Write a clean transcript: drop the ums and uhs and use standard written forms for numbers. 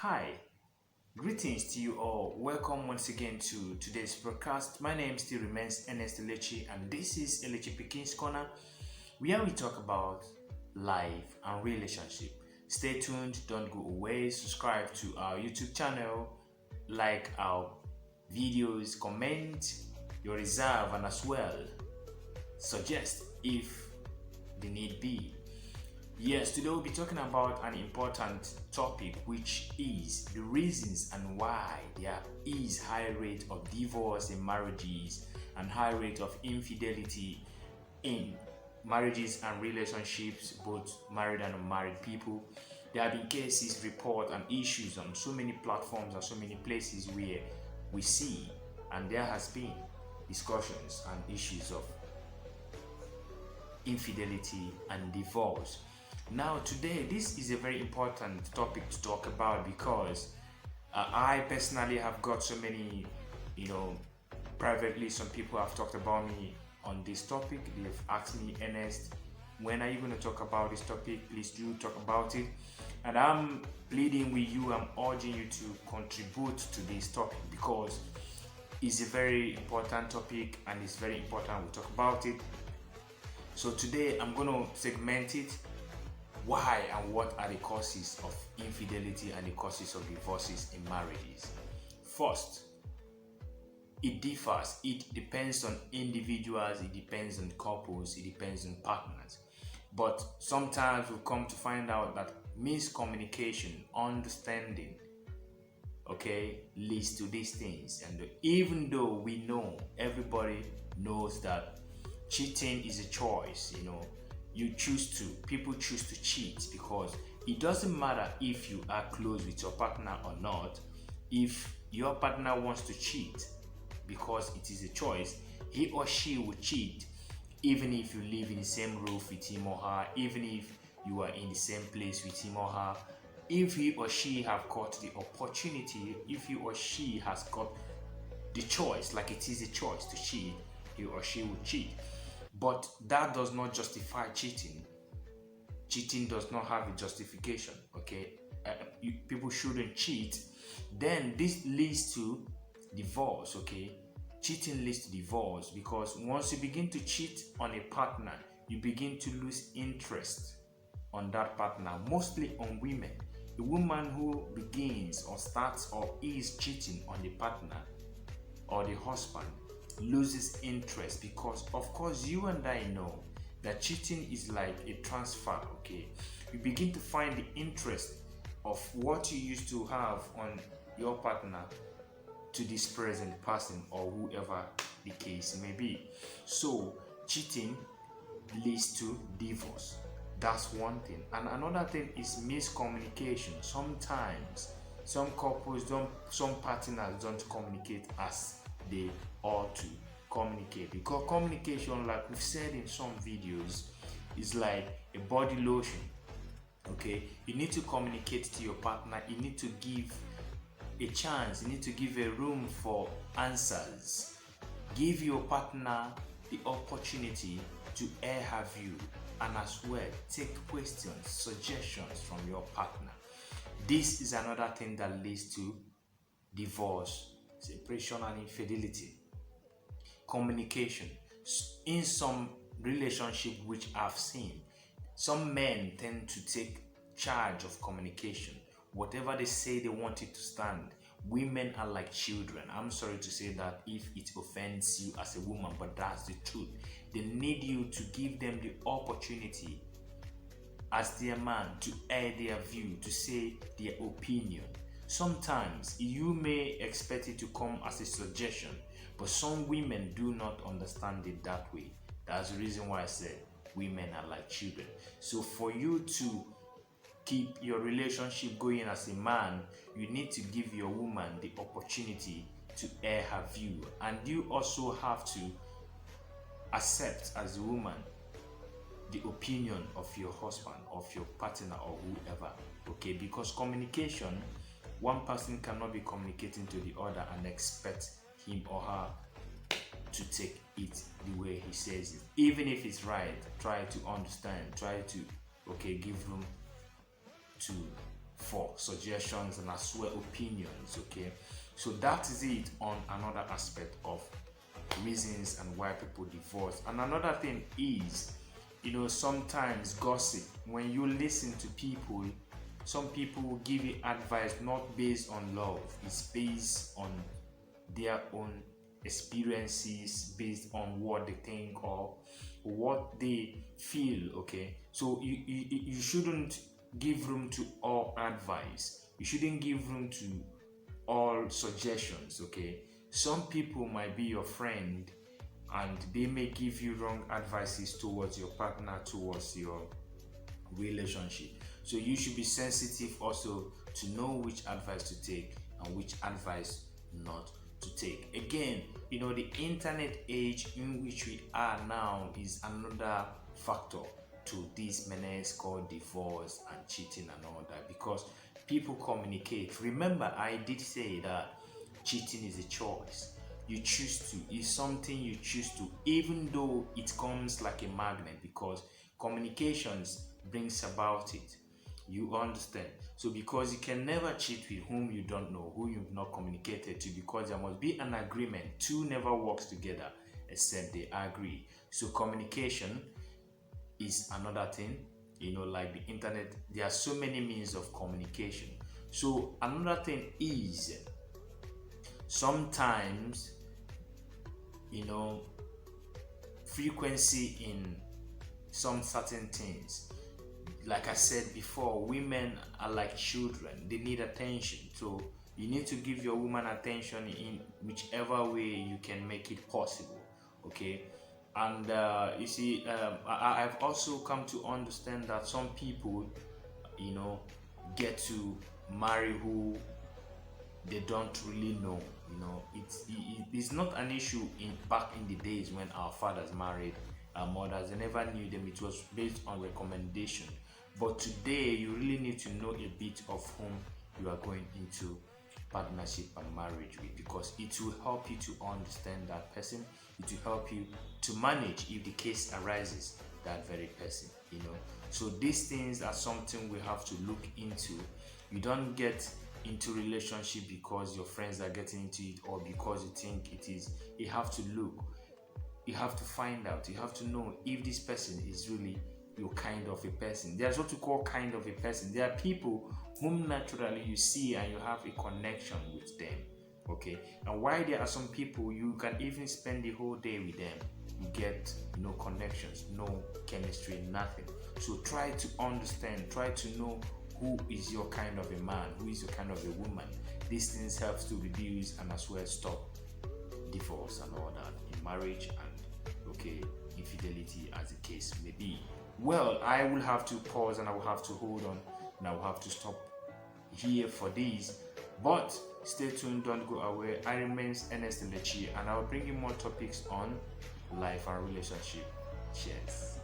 Hi, greetings to you all. Welcome once again to today's broadcast. My name still remains Ernest Elechi, and this is Elechi Pickings Corner, where we talk about life and relationship. Stay tuned, don't go away. Subscribe to our YouTube channel, like our videos, comment your reserve, and as well suggest if the need be. Yes, today we'll be talking about an important topic, which is the reasons and why there is high rate of divorce in marriages and high rate of infidelity in marriages and relationships, both married and unmarried people. There have been cases, reports, and issues on so many platforms and so many places where we see, and there has been discussions and issues of infidelity and divorce. Now today this is a very important topic to talk about because I personally have got so many, privately some people have talked about me on this topic. They've asked me, Ernest, when are you going to talk about this topic? Please do talk about it. And I'm pleading with you, I'm urging you to contribute to this topic because it's a very important topic and it's very important we talk about it. So today I'm going to segment it. Why and what are the causes of infidelity and the causes of divorces in marriages? First, it differs. It depends on individuals, it depends on couples, it depends on partners. But sometimes we come to find out that miscommunication, understanding, leads to these things. And even though we know, everybody knows that cheating is a choice, people choose to cheat because it doesn't matter if you are close with your partner or not. If your partner wants to cheat because it is a choice, he or she will cheat even if you live in the same roof with him or her, even if you are in the same place with him or her. If he or she have got the opportunity, if he or she has got the choice, like it is a choice to cheat, he or she will cheat. But that does not justify cheating. Cheating does not have a justification, people shouldn't cheat. Then this leads to divorce, Cheating leads to divorce because once you begin to cheat on a partner, you begin to lose interest on that partner, mostly on women. A woman who begins or starts or is cheating on the partner or the husband loses interest because, of course, you and I know that cheating is like a transfer. You begin to find the interest of what you used to have on your partner to this present person or whoever the case may be. So cheating leads to divorce. That's one thing. And another thing is miscommunication. Sometimes some couples some partners don't communicate as they ought to communicate, because communication, like we've said in some videos, is like a body lotion. You need to communicate to your partner. You need to give a chance, you need to give a room for answers. Give your partner the opportunity to air her view, and as well take questions, suggestions from your partner. This is another thing that leads to divorce, separation, and infidelity. Communication. In some relationship which I've seen, some men tend to take charge of communication. Whatever they say, they want it to stand. Women are like children. I'm sorry to say that if it offends you as a woman, but that's the truth. They need you to give them the opportunity as their man to air their view, to say their opinion. Sometimes you may expect it to come as a suggestion, but some women do not understand it that way. That's the reason why I said women are like children. So for you to keep your relationship going as a man, you need to give your woman the opportunity to air her view, and you also have to accept as a woman the opinion of your husband, of your partner, or whoever. Because communication, one person cannot be communicating to the other and expect him or her to take it the way he says it. Even if it's right, try to understand, try to give room to for suggestions and as well opinions. Okay, so that is it on another aspect of reasons and why people divorce. And another thing is, sometimes gossip. When you listen to people, some people will give you advice not based on love, it's based on their own experiences, based on what they think or what they feel. Okay, so you shouldn't give room to all advice, you shouldn't give room to all suggestions. Okay, some people might be your friend and they may give you wrong advices towards your partner, towards your relationship. So you should be sensitive also to know which advice to take and which advice not to take. Again, the internet age in which we are now is another factor to this menace called divorce and cheating and all that, because people communicate. Remember, I did say that cheating is a choice. You choose to. It's something you choose to, even though it comes like a magnet, because communications brings about it. You understand? So because you can never cheat with whom you don't know, who you've not communicated to, because there must be an agreement. Two never works together except they agree. So communication is another thing. Like the internet, there are so many means of communication. So another thing is, sometimes frequency in some certain things. Like I said before, women are like children, they need attention. So you need to give your woman attention in whichever way you can make it possible. Okay, and you see, I've also come to understand that some people get to marry who they don't really know. It's not an issue back in the days when our fathers married our mothers. They never knew them, it was based on recommendation. But today you really need to know a bit of whom you are going into partnership and marriage with, because it will help you to understand that person. It will help you to manage if the case arises that very person. So these things are something we have to look into. You don't get into relationship because your friends are getting into it or because you think it is. You have to look, you have to find out, you have to know if this person is really your kind of a person. There's what you call kind of a person. There are people whom naturally you see and you have a connection with them. Okay, and while there are some people you can even spend the whole day with them, you get no connections, no chemistry, nothing. So try to understand, try to know who is your kind of a man, who is your kind of a woman. These things helps to reduce and as well stop divorce and all that in marriage and infidelity, as the case may be. Well, I will have to pause and I will have to hold on and I will have to stop here for this, but stay tuned, don't go away. I remain Ernest Elechi and I will bring you more topics on life and relationship. Cheers.